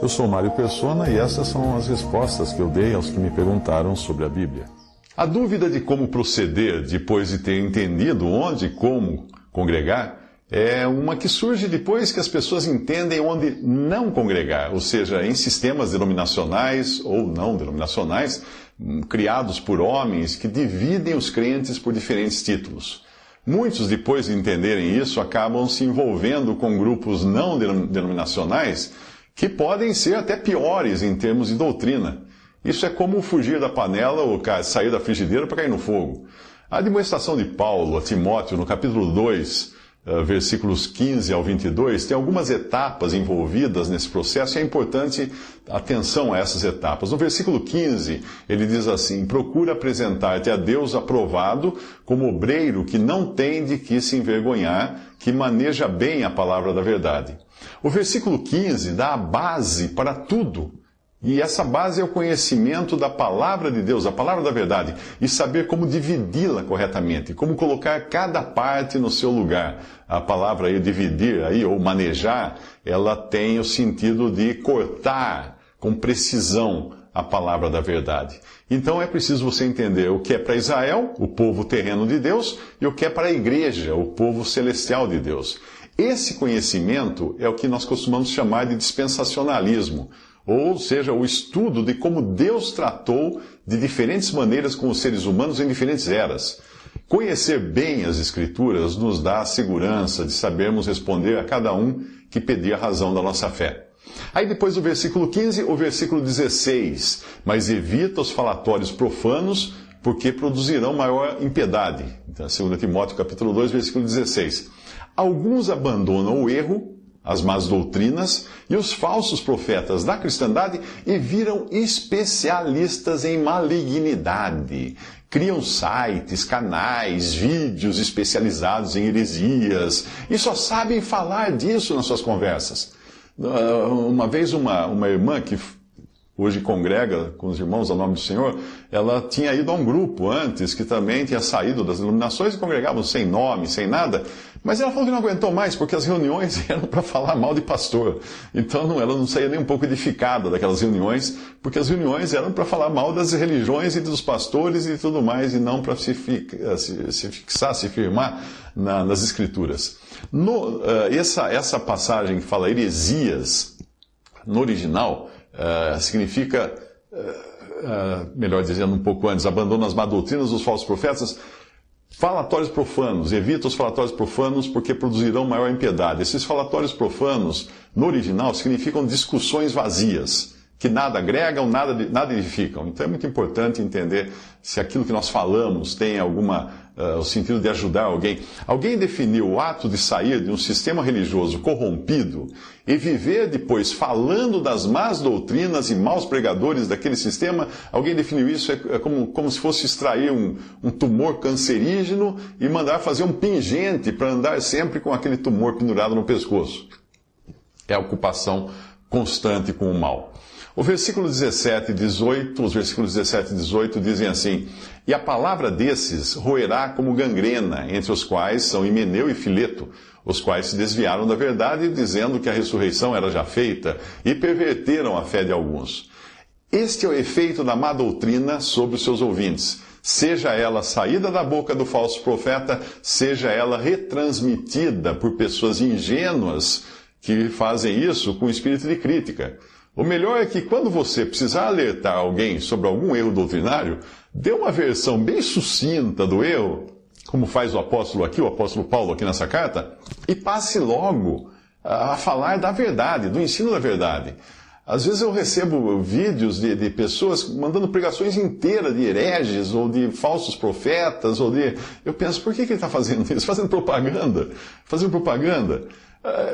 Eu sou Mário Persona e essas são as respostas que eu dei aos que me perguntaram sobre a Bíblia. A dúvida de como proceder depois de ter entendido onde e como congregar é uma que surge depois que as pessoas entendem onde não congregar, ou seja, em sistemas denominacionais ou não denominacionais, criados por homens que dividem os crentes por diferentes títulos. Muitos, depois de entenderem isso, acabam se envolvendo com grupos não denominacionais que podem ser até piores em termos de doutrina. Isso é como fugir da panela ou sair da frigideira para cair no fogo. A admoestação de Paulo a Timóteo, no capítulo 2, versículos 15 ao 22, tem algumas etapas envolvidas nesse processo e é importante atenção a essas etapas. No versículo 15, ele diz assim: procura apresentar-te a Deus aprovado como obreiro que não tem de que se envergonhar, que maneja bem a palavra da verdade. O versículo 15 dá a base para tudo. E essa base é o conhecimento da palavra de Deus, a palavra da verdade, e saber como dividi-la corretamente, como colocar cada parte no seu lugar. A palavra aí, dividir aí, ou manejar, ela tem o sentido de cortar com precisão a palavra da verdade. Então é preciso você entender o que é para Israel, o povo terreno de Deus, e o que é para a igreja, o povo celestial de Deus. Esse conhecimento é o que nós costumamos chamar de dispensacionalismo, ou seja, o estudo de como Deus tratou de diferentes maneiras com os seres humanos em diferentes eras. Conhecer bem as Escrituras nos dá a segurança de sabermos responder a cada um que pedir a razão da nossa fé. Aí depois do versículo 15, o versículo 16. Mas evita os falatórios profanos, porque produzirão maior impiedade. Então, 2 Timóteo capítulo 2, versículo 16. Alguns abandonam o erro, as más doutrinas e os falsos profetas da cristandade e viram especialistas em malignidade. Criam sites, canais, vídeos especializados em heresias e só sabem falar disso nas suas conversas. Uma vez uma irmã que hoje congrega com os irmãos ao nome do Senhor, ela tinha ido a um grupo antes que também tinha saído das iluminações e congregavam sem nome, sem nada, mas ela falou que não aguentou mais porque as reuniões eram para falar mal de pastor. Então ela não saía nem um pouco edificada daquelas reuniões, porque as reuniões eram para falar mal das religiões e dos pastores e tudo mais, e não para se fixar, se firmar nas Escrituras. Essa passagem que fala heresias, no original, significa, melhor dizendo um pouco antes, abandona as má doutrinas dos falsos profetas, falatórios profanos, evita os falatórios profanos porque produzirão maior impiedade. Esses falatórios profanos, no original, significam discussões vazias, que nada agregam, nada edificam. Então é muito importante entender se aquilo que nós falamos tem o sentido de ajudar alguém. Alguém definiu o ato de sair de um sistema religioso corrompido e viver depois falando das más doutrinas e maus pregadores daquele sistema. Alguém definiu isso como se fosse extrair um tumor cancerígeno e mandar fazer um pingente para andar sempre com aquele tumor pendurado no pescoço. É a ocupação constante com o mal. O versículo 17 e 18, os versículos 17 e 18 dizem assim: e a palavra desses roerá como gangrena, entre os quais são Himeneu e Fileto, os quais se desviaram da verdade, dizendo que a ressurreição era já feita, e perverteram a fé de alguns. Este é o efeito da má doutrina sobre os seus ouvintes, seja ela saída da boca do falso profeta, seja ela retransmitida por pessoas ingênuas que fazem isso com espírito de crítica. O melhor é que quando você precisar alertar alguém sobre algum erro doutrinário, dê uma versão bem sucinta do erro, como faz o apóstolo Paulo aqui nessa carta, e passe logo a falar da verdade, do ensino da verdade. Às vezes eu recebo vídeos de pessoas mandando pregações inteiras de hereges, ou de falsos profetas, Eu penso, por que ele está fazendo isso? Fazendo propaganda?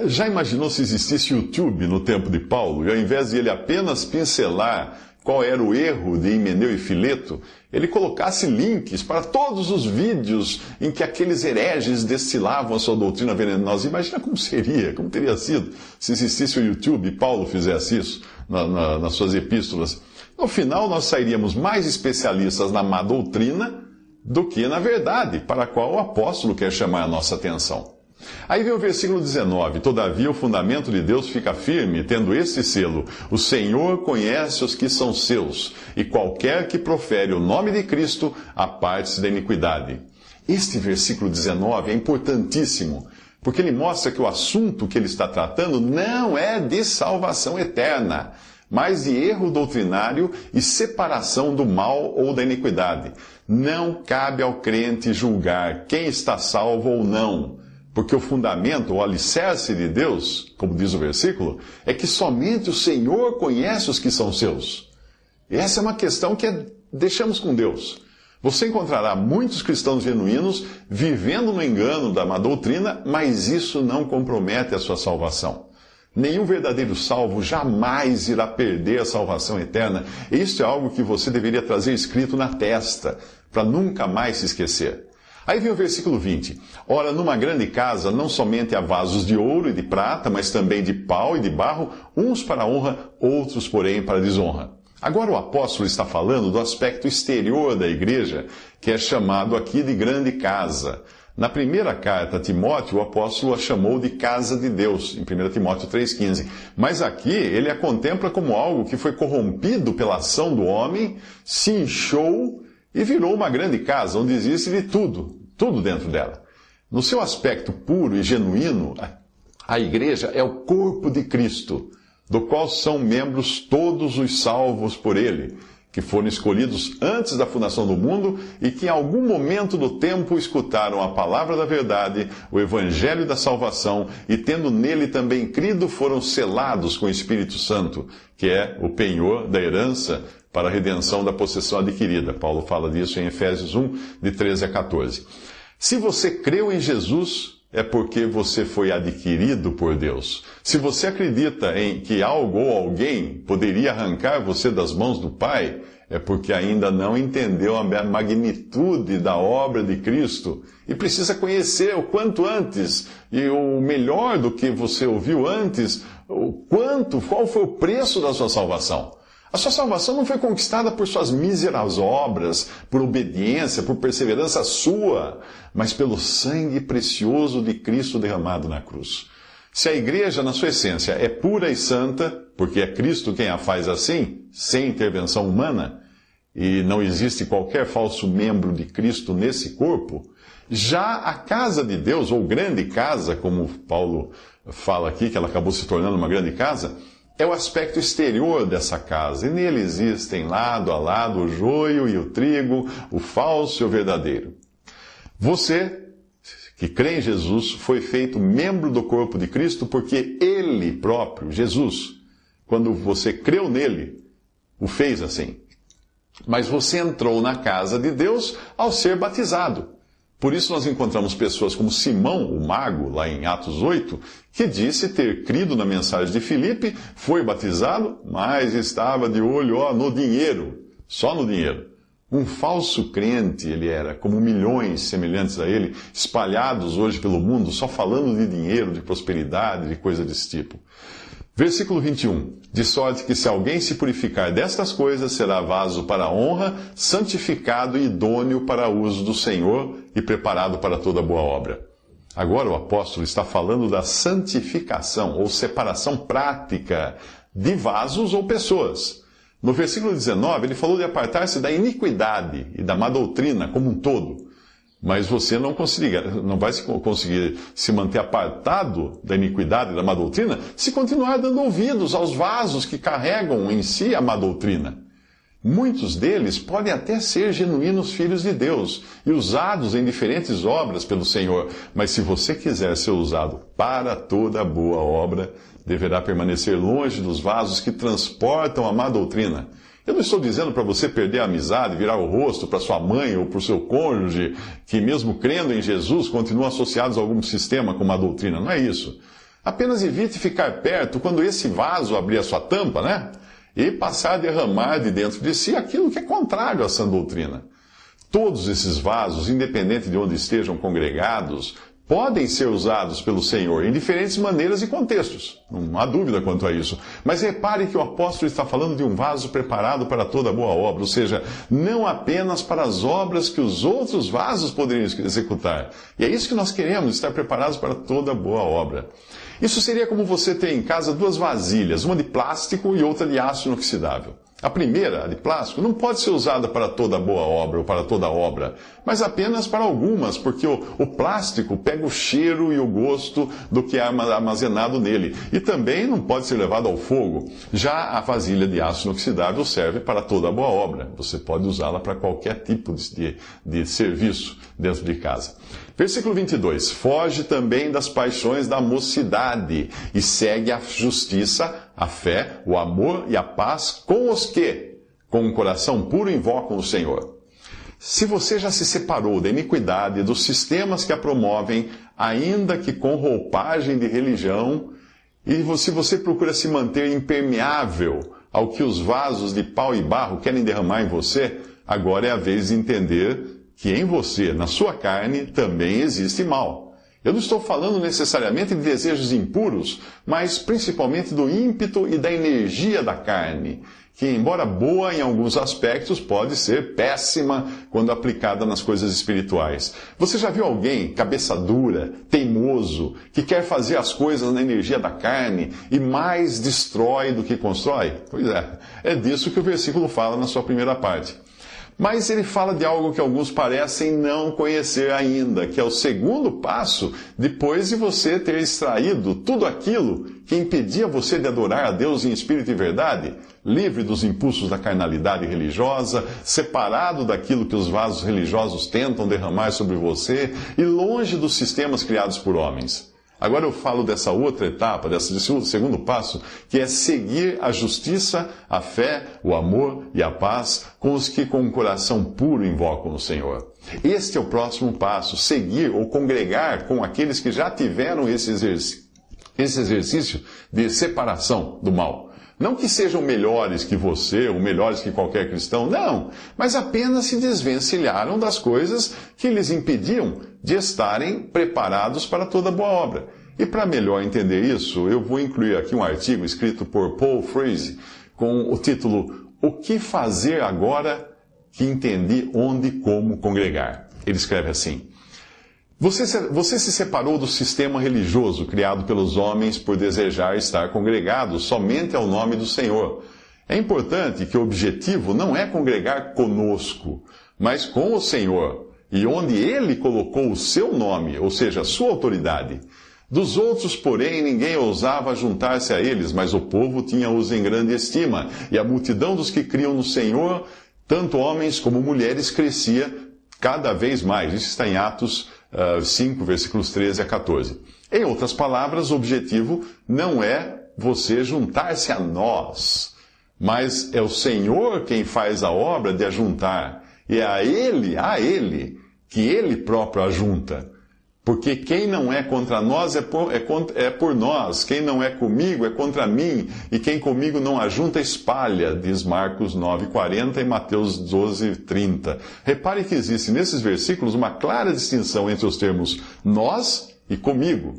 Já imaginou se existisse YouTube no tempo de Paulo, e ao invés de ele apenas pincelar qual era o erro de Himeneu e Fileto, ele colocasse links para todos os vídeos em que aqueles hereges destilavam a sua doutrina venenosa? Imagina como teria sido se existisse o YouTube e Paulo fizesse isso nas suas epístolas. No final, nós sairíamos mais especialistas na má doutrina do que na verdade, para a qual o apóstolo quer chamar a nossa atenção. Aí vem o versículo 19: Todavia o fundamento de Deus fica firme, tendo este selo: o Senhor conhece os que são seus, e qualquer que profere o nome de Cristo, aparte-se da iniquidade. Este versículo 19 é importantíssimo, porque ele mostra que o assunto que ele está tratando não é de salvação eterna, mas de erro doutrinário e separação do mal ou da iniquidade. Não cabe ao crente julgar quem está salvo ou não, porque o fundamento, o alicerce de Deus, como diz o versículo, é que somente o Senhor conhece os que são seus. E essa é uma questão que deixamos com Deus. Você encontrará muitos cristãos genuínos vivendo no engano da má doutrina, mas isso não compromete a sua salvação. Nenhum verdadeiro salvo jamais irá perder a salvação eterna. Isto é algo que você deveria trazer escrito na testa, para nunca mais se esquecer. Aí vem o versículo 20. Ora, numa grande casa não somente há vasos de ouro e de prata, mas também de pau e de barro, uns para honra, outros, porém, para desonra. Agora o apóstolo está falando do aspecto exterior da igreja, que é chamado aqui de grande casa. Na primeira carta a Timóteo, o apóstolo a chamou de casa de Deus, em 1 Timóteo 3,15. Mas aqui ele a contempla como algo que foi corrompido pela ação do homem, se inchou e virou uma grande casa, onde existe de tudo dentro dela. No seu aspecto puro e genuíno, a igreja é o corpo de Cristo, do qual são membros todos os salvos por ele, que foram escolhidos antes da fundação do mundo e que em algum momento do tempo escutaram a palavra da verdade, o evangelho da salvação, e tendo nele também crido, foram selados com o Espírito Santo, que é o penhor da herança para a redenção da possessão adquirida. Paulo fala disso em Efésios 1, de 13 a 14. Se você creu em Jesus, é porque você foi adquirido por Deus. Se você acredita em que algo ou alguém poderia arrancar você das mãos do Pai, é porque ainda não entendeu a magnitude da obra de Cristo e precisa conhecer o quanto antes, e o melhor do que você ouviu antes, qual foi o preço da sua salvação. A sua salvação não foi conquistada por suas míseras obras, por obediência, por perseverança sua, mas pelo sangue precioso de Cristo derramado na cruz. Se a igreja, na sua essência, é pura e santa, porque é Cristo quem a faz assim, sem intervenção humana, e não existe qualquer falso membro de Cristo nesse corpo, já a casa de Deus, ou grande casa, como Paulo fala aqui, que ela acabou se tornando uma grande casa, é o aspecto exterior dessa casa, e nele existem lado a lado o joio e o trigo, o falso e o verdadeiro. Você, que crê em Jesus, foi feito membro do corpo de Cristo porque Ele próprio, Jesus, quando você creu nele, o fez assim. Mas você entrou na casa de Deus ao ser batizado. Por isso nós encontramos pessoas como Simão, o mago, lá em Atos 8, que disse ter crido na mensagem de Filipe, foi batizado, mas estava de olho no dinheiro, só no dinheiro. Um falso crente ele era, como milhões semelhantes a ele, espalhados hoje pelo mundo, só falando de dinheiro, de prosperidade, de coisa desse tipo. Versículo 21. De sorte que se alguém se purificar destas coisas, será vaso para a honra, santificado e idôneo para uso do Senhor e preparado para toda boa obra. Agora o apóstolo está falando da santificação, ou separação prática de vasos ou pessoas. No versículo 19, ele falou de apartar-se da iniquidade e da má doutrina como um todo. Mas você não vai conseguir se manter apartado da iniquidade e da má doutrina se continuar dando ouvidos aos vasos que carregam em si a má doutrina. Muitos deles podem até ser genuínos filhos de Deus e usados em diferentes obras pelo Senhor, mas se você quiser ser usado para toda boa obra, deverá permanecer longe dos vasos que transportam a má doutrina. Eu não estou dizendo para você perder a amizade, virar o rosto para sua mãe ou para o seu cônjuge, que mesmo crendo em Jesus, continuam associados a algum sistema com uma doutrina. Não é isso. Apenas evite ficar perto quando esse vaso abrir a sua tampa, né? E passar a derramar de dentro de si aquilo que é contrário à sã doutrina. Todos esses vasos, independente de onde estejam congregados, podem ser usados pelo Senhor em diferentes maneiras e contextos. Não há dúvida quanto a isso. Mas repare que o apóstolo está falando de um vaso preparado para toda boa obra, ou seja, não apenas para as obras que os outros vasos poderiam executar. E é isso que nós queremos, estar preparados para toda boa obra. Isso seria como você ter em casa duas vasilhas, uma de plástico e outra de aço inoxidável. A primeira, a de plástico, não pode ser usada para toda boa obra ou para toda obra, mas apenas para algumas, porque o plástico pega o cheiro e o gosto do que é armazenado nele. E também não pode ser levado ao fogo. Já a vasilha de aço inoxidável serve para toda boa obra. Você pode usá-la para qualquer tipo de serviço dentro de casa. Versículo 22. Foge também das paixões da mocidade e segue a justiça, a fé, o amor e a paz com os que, com um coração puro, invocam o Senhor. Se você já se separou da iniquidade, dos sistemas que a promovem, ainda que com roupagem de religião, e se você procura se manter impermeável ao que os vasos de pau e barro querem derramar em você, agora é a vez de entender que em você, na sua carne, também existe mal. Eu não estou falando necessariamente de desejos impuros, mas principalmente do ímpeto e da energia da carne, que, embora boa em alguns aspectos, pode ser péssima quando aplicada nas coisas espirituais. Você já viu alguém cabeça dura, teimoso, que quer fazer as coisas na energia da carne e mais destrói do que constrói? Pois é disso que o versículo fala na sua primeira parte. Mas ele fala de algo que alguns parecem não conhecer ainda, que é o segundo passo depois de você ter extraído tudo aquilo que impedia você de adorar a Deus em espírito e verdade, livre dos impulsos da carnalidade religiosa, separado daquilo que os vasos religiosos tentam derramar sobre você e longe dos sistemas criados por homens. Agora eu falo dessa outra etapa, desse segundo passo, que é seguir a justiça, a fé, o amor e a paz com os que com um coração puro invocam o Senhor. Este é o próximo passo, seguir ou congregar com aqueles que já tiveram esse exercício de separação do mal. Não que sejam melhores que você ou melhores que qualquer cristão, não, mas apenas se desvencilharam das coisas que lhes impediam de estarem preparados para toda boa obra. E para melhor entender isso, eu vou incluir aqui um artigo escrito por Paul Freese com o título O que fazer agora que entendi onde e como congregar. Ele escreve assim: Você se separou do sistema religioso criado pelos homens por desejar estar congregado somente ao nome do Senhor. É importante que o objetivo não é congregar conosco, mas com o Senhor, e onde Ele colocou o seu nome, ou seja, a sua autoridade. Dos outros, porém, ninguém ousava juntar-se a eles, mas o povo tinha-os em grande estima, e a multidão dos que criam no Senhor, tanto homens como mulheres, crescia cada vez mais. Isso está em Atos 5, versículos 13 a 14. Em outras palavras, o objetivo não é você juntar-se a nós, mas é o Senhor quem faz a obra de ajuntar. E é a Ele, que Ele próprio ajunta. Porque quem não é contra nós é por nós, quem não é comigo é contra mim, e quem comigo não ajunta espalha, diz Marcos 9,40 e Mateus 12,30. Repare que existe nesses versículos uma clara distinção entre os termos nós e comigo.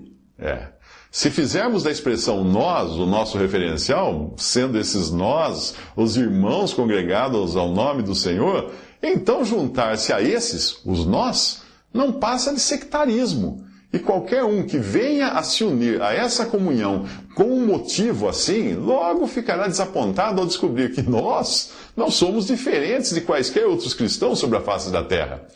Se fizermos da expressão nós o nosso referencial, sendo esses nós os irmãos congregados ao nome do Senhor, então juntar-se a esses, os nós, não passa de sectarismo. E qualquer um que venha a se unir a essa comunhão com um motivo assim, logo ficará desapontado ao descobrir que nós não somos diferentes de quaisquer outros cristãos sobre a face da terra.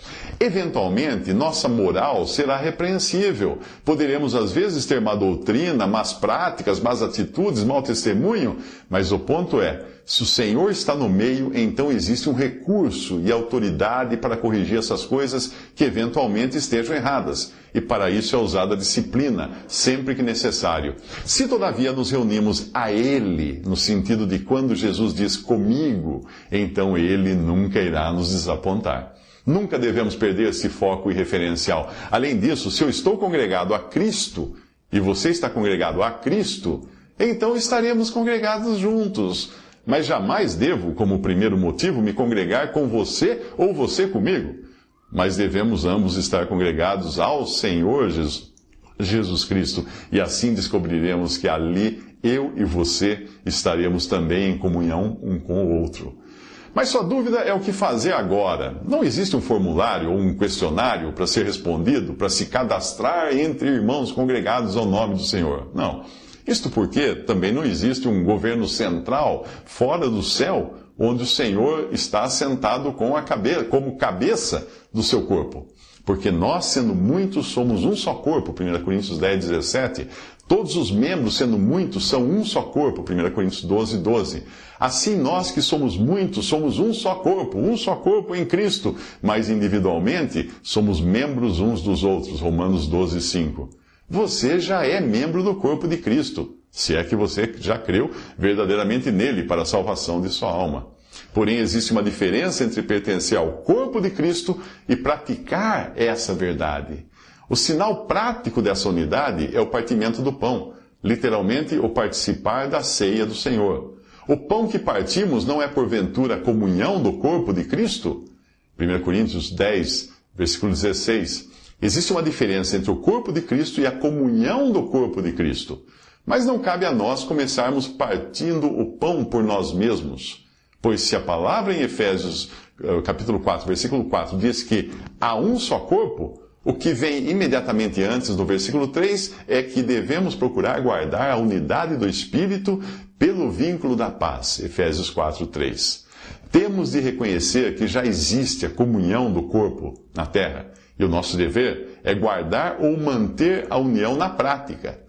Eventualmente, nossa moral será repreensível. Poderemos às vezes ter má doutrina, más práticas, más atitudes, mau testemunho, mas o ponto é, se o Senhor está no meio, então existe um recurso e autoridade para corrigir essas coisas que eventualmente estejam erradas. E para isso é usada a disciplina, sempre que necessário. Se todavia nos reunimos a Ele, no sentido de quando Jesus diz comigo, então Ele nunca irá nos desapontar. Nunca devemos perder esse foco e referencial. Além disso, se eu estou congregado a Cristo, e você está congregado a Cristo, então estaremos congregados juntos. Mas jamais devo, como primeiro motivo, me congregar com você ou você comigo. mas devemos ambos estar congregados ao Senhor Jesus Cristo, e assim descobriremos que ali eu e você estaremos também em comunhão um com o outro. Mas sua dúvida é o que fazer agora. Não existe um formulário ou um questionário para ser respondido, para se cadastrar entre irmãos congregados ao nome do Senhor. Não. Isto porque também não existe um governo central fora do céu, onde o Senhor está sentado como cabeça do seu corpo. Porque nós, sendo muitos, somos um só corpo, 1 Coríntios 10, 17. Todos os membros, sendo muitos, são um só corpo, 1 Coríntios 12, 12. Assim, nós que somos muitos, somos um só corpo em Cristo, mas individualmente somos membros uns dos outros, Romanos 12, 5. Você já é membro do corpo de Cristo, se é que você já creu verdadeiramente nele para a salvação de sua alma. Porém, existe uma diferença entre pertencer ao corpo de Cristo e praticar essa verdade. O sinal prático dessa unidade é o partimento do pão, literalmente o participar da ceia do Senhor. O pão que partimos não é porventura a comunhão do corpo de Cristo? 1 Coríntios 10, versículo 16. Existe uma diferença entre o corpo de Cristo e a comunhão do corpo de Cristo. Mas não cabe a nós começarmos partindo o pão por nós mesmos. Pois se a palavra em Efésios, capítulo 4, versículo 4, diz que há um só corpo, o que vem imediatamente antes do versículo 3 é que devemos procurar guardar a unidade do Espírito pelo vínculo da paz. Efésios 4, 3. Temos de reconhecer que já existe a comunhão do corpo na terra. E o nosso dever é guardar ou manter a união na prática.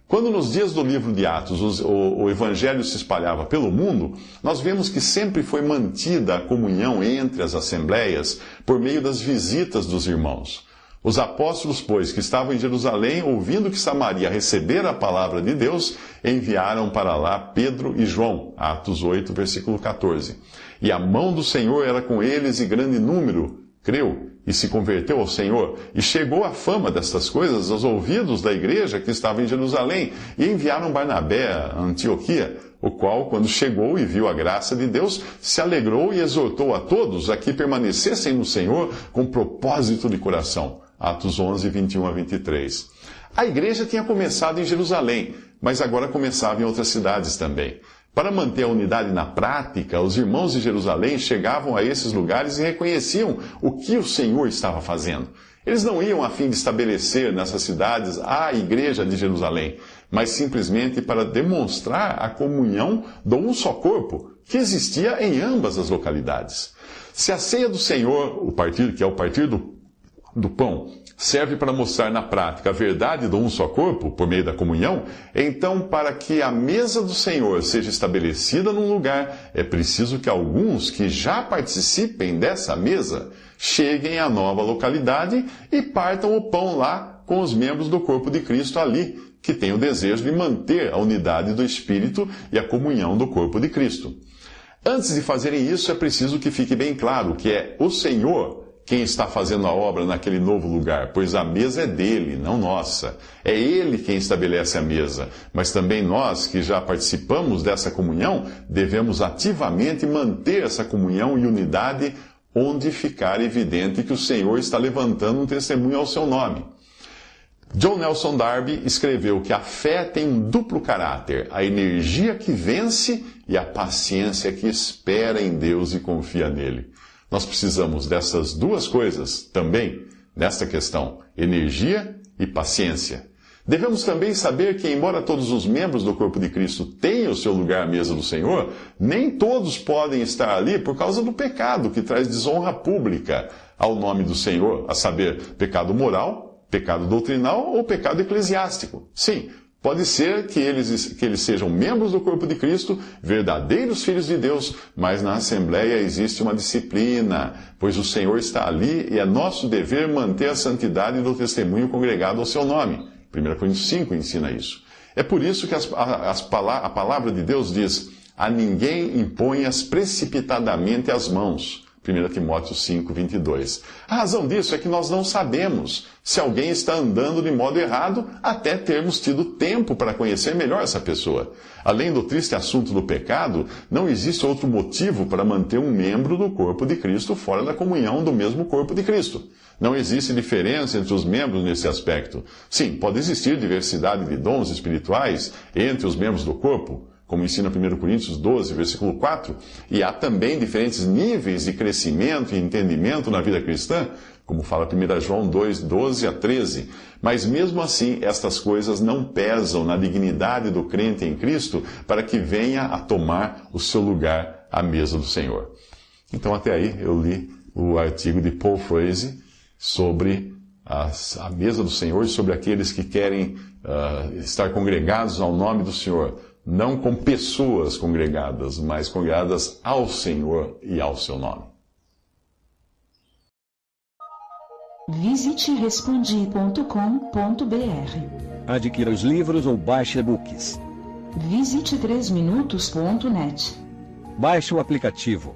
Quando nos dias do livro de Atos o Evangelho se espalhava pelo mundo, nós vemos que sempre foi mantida a comunhão entre as assembleias por meio das visitas dos irmãos. Os apóstolos, pois, que estavam em Jerusalém, ouvindo que Samaria recebera a palavra de Deus, enviaram para lá Pedro e João. Atos 8, versículo 14. E a mão do Senhor era com eles e grande número creu e se converteu ao Senhor, e chegou a fama destas coisas aos ouvidos da igreja que estava em Jerusalém, e enviaram Barnabé a Antioquia, o qual, quando chegou e viu a graça de Deus, se alegrou e exortou a todos a que permanecessem no Senhor com propósito de coração. Atos 11, 21 a 23. A igreja tinha começado em Jerusalém, mas agora começava em outras cidades também. Para manter a unidade na prática, os irmãos de Jerusalém chegavam a esses lugares e reconheciam o que o Senhor estava fazendo. Eles não iam a fim de estabelecer nessas cidades a igreja de Jerusalém, mas simplesmente para demonstrar a comunhão do um só corpo que existia em ambas as localidades. Se a ceia do Senhor, que é o partir do pão, serve para mostrar na prática a verdade do um só corpo, por meio da comunhão, então, para que a mesa do Senhor seja estabelecida num lugar, é preciso que alguns que já participem dessa mesa cheguem à nova localidade e partam o pão lá com os membros do corpo de Cristo ali, que tem o desejo de manter a unidade do Espírito e a comunhão do corpo de Cristo. Antes de fazerem isso, é preciso que fique bem claro que é o Senhor quem está fazendo a obra naquele novo lugar, pois a mesa é dele, não nossa. É ele quem estabelece a mesa, mas também nós, que já participamos dessa comunhão, devemos ativamente manter essa comunhão e unidade onde ficar evidente que o Senhor está levantando um testemunho ao seu nome. John Nelson Darby escreveu que a fé tem um duplo caráter, a energia que vence e a paciência que espera em Deus e confia nele. Nós precisamos dessas duas coisas também, nesta questão, energia e paciência. Devemos também saber que, embora todos os membros do corpo de Cristo tenham o seu lugar à mesa do Senhor, nem todos podem estar ali por causa do pecado que traz desonra pública ao nome do Senhor, a saber, pecado moral, pecado doutrinal ou pecado eclesiástico. Sim, pode ser que eles sejam membros do corpo de Cristo, verdadeiros filhos de Deus, mas na Assembleia existe uma disciplina, pois o Senhor está ali e é nosso dever manter a santidade do testemunho congregado ao seu nome. 1 Coríntios 5 ensina isso. É por isso que a palavra de Deus diz: a ninguém imponhas precipitadamente as mãos, 1 Timóteo 5, 22. A razão disso é que nós não sabemos se alguém está andando de modo errado até termos tido tempo para conhecer melhor essa pessoa. Além do triste assunto do pecado, não existe outro motivo para manter um membro do corpo de Cristo fora da comunhão do mesmo corpo de Cristo. Não existe diferença entre os membros nesse aspecto. Sim, pode existir diversidade de dons espirituais entre os membros do corpo, como ensina 1 Coríntios 12, versículo 4, e há também diferentes níveis de crescimento e entendimento na vida cristã, como fala 1 João 2, 12 a 13. Mas mesmo assim, estas coisas não pesam na dignidade do crente em Cristo para que venha a tomar o seu lugar à mesa do Senhor. Então, até aí, eu li o artigo de Paul Freese sobre a mesa do Senhor e sobre aqueles que querem estar congregados ao nome do Senhor. Não com pessoas congregadas, mas congregadas ao Senhor e ao seu nome. Visite respondi.com.br. Adquira os livros ou baixe e-books. Visite 3minutos.net. Baixe o aplicativo